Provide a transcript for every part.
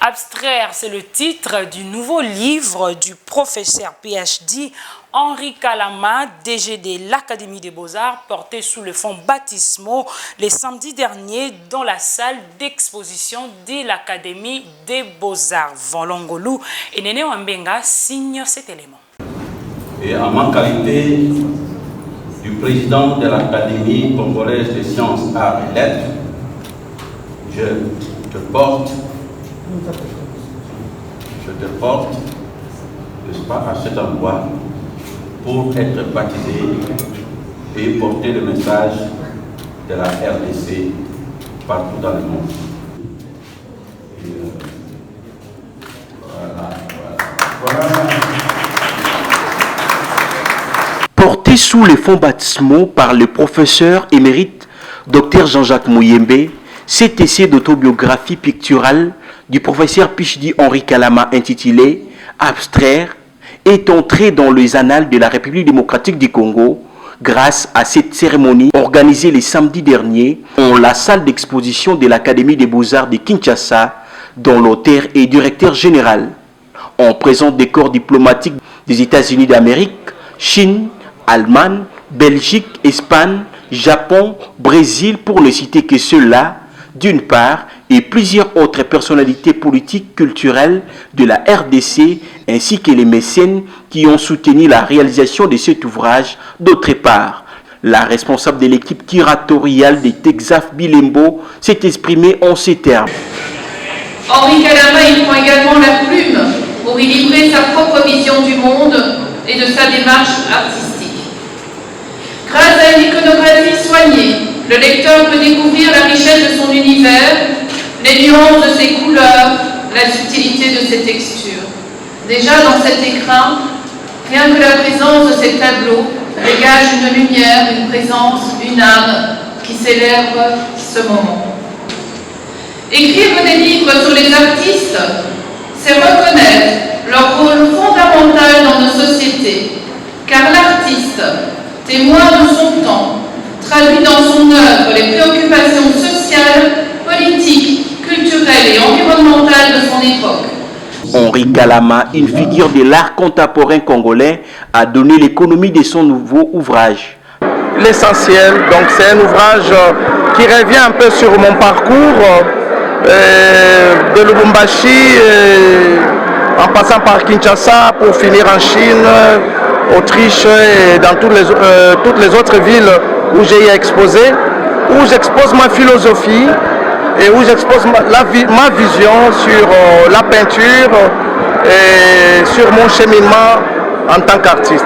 Abstraire, c'est le titre du nouveau livre du professeur PhD Henri Kalama, DG de l'Académie des Beaux-Arts, porté sous le fond baptismaux les samedis derniers dans la salle d'exposition de l'Académie des Beaux-Arts. Volongolou et Néné Wambenga signent cet élément. Et en ma qualité du président de l'Académie congolaise des sciences, arts et lettres, je te porte, n'est-ce pas, à cet endroit pour être baptisé et porter le message de la RDC partout dans le monde. Voilà. Porté sous les fonds baptismaux par le professeur émérite Dr Jean-Jacques Mouyembe, cet essai d'autobiographie picturale du professeur PhD Henri Kalama intitulé « Abstraire » est entré dans les annales de la République démocratique du Congo grâce à cette cérémonie organisée les samedis derniers en la salle d'exposition de l'Académie des Beaux-Arts de Kinshasa, dont l'auteur est directeur général. En présence des corps diplomatiques des États-Unis d'Amérique, Chine, Allemagne, Belgique, Espagne, Japon, Brésil, pour ne citer que ceux-là, d'une part, et plusieurs autres personnalités politiques, culturelles de la RDC, ainsi que les mécènes qui ont soutenu la réalisation de cet ouvrage, d'autre part. La responsable de l'équipe curatoriale des Texaf Bilembo s'est exprimée en ces termes. Henri Kalama, il prend également la plume pour y livrer sa propre vision du monde et de sa démarche artistique. Grâce à une iconographie soignée, le lecteur peut découvrir la richesse de son univers, les nuances de ses couleurs, la subtilité de ses textures. Déjà dans cet écrin, rien que la présence de ces tableaux dégage une lumière, une présence, une âme qui célèbre ce moment. Écrire des livres sur les artistes, c'est reconnaître leur rôle fondamental dans nos sociétés, car l'artiste, témoin de son temps, traduit dans son œuvre les préoccupations sociales, politiques, culturelles et environnementales de son époque. Henri Kalama, une figure de l'art contemporain congolais, a donné l'économie de son nouveau ouvrage. L'essentiel, donc c'est un ouvrage qui revient un peu sur mon parcours de Lubumbashi, en passant par Kinshasa pour finir en Chine, Autriche et dans toutes les autres villes où j'ai exposé, où j'expose ma philosophie et où j'expose ma vision sur la peinture et sur mon cheminement en tant qu'artiste.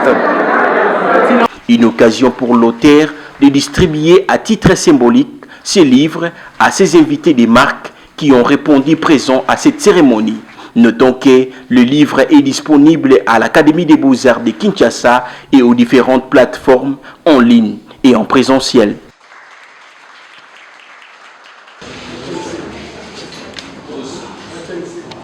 Une occasion pour l'auteur de distribuer à titre symbolique ses livres à ses invités des marques qui ont répondu présents à cette cérémonie. Notons que le livre est disponible à l'Académie des Beaux-Arts de Kinshasa et aux différentes plateformes en ligne et en présentiel.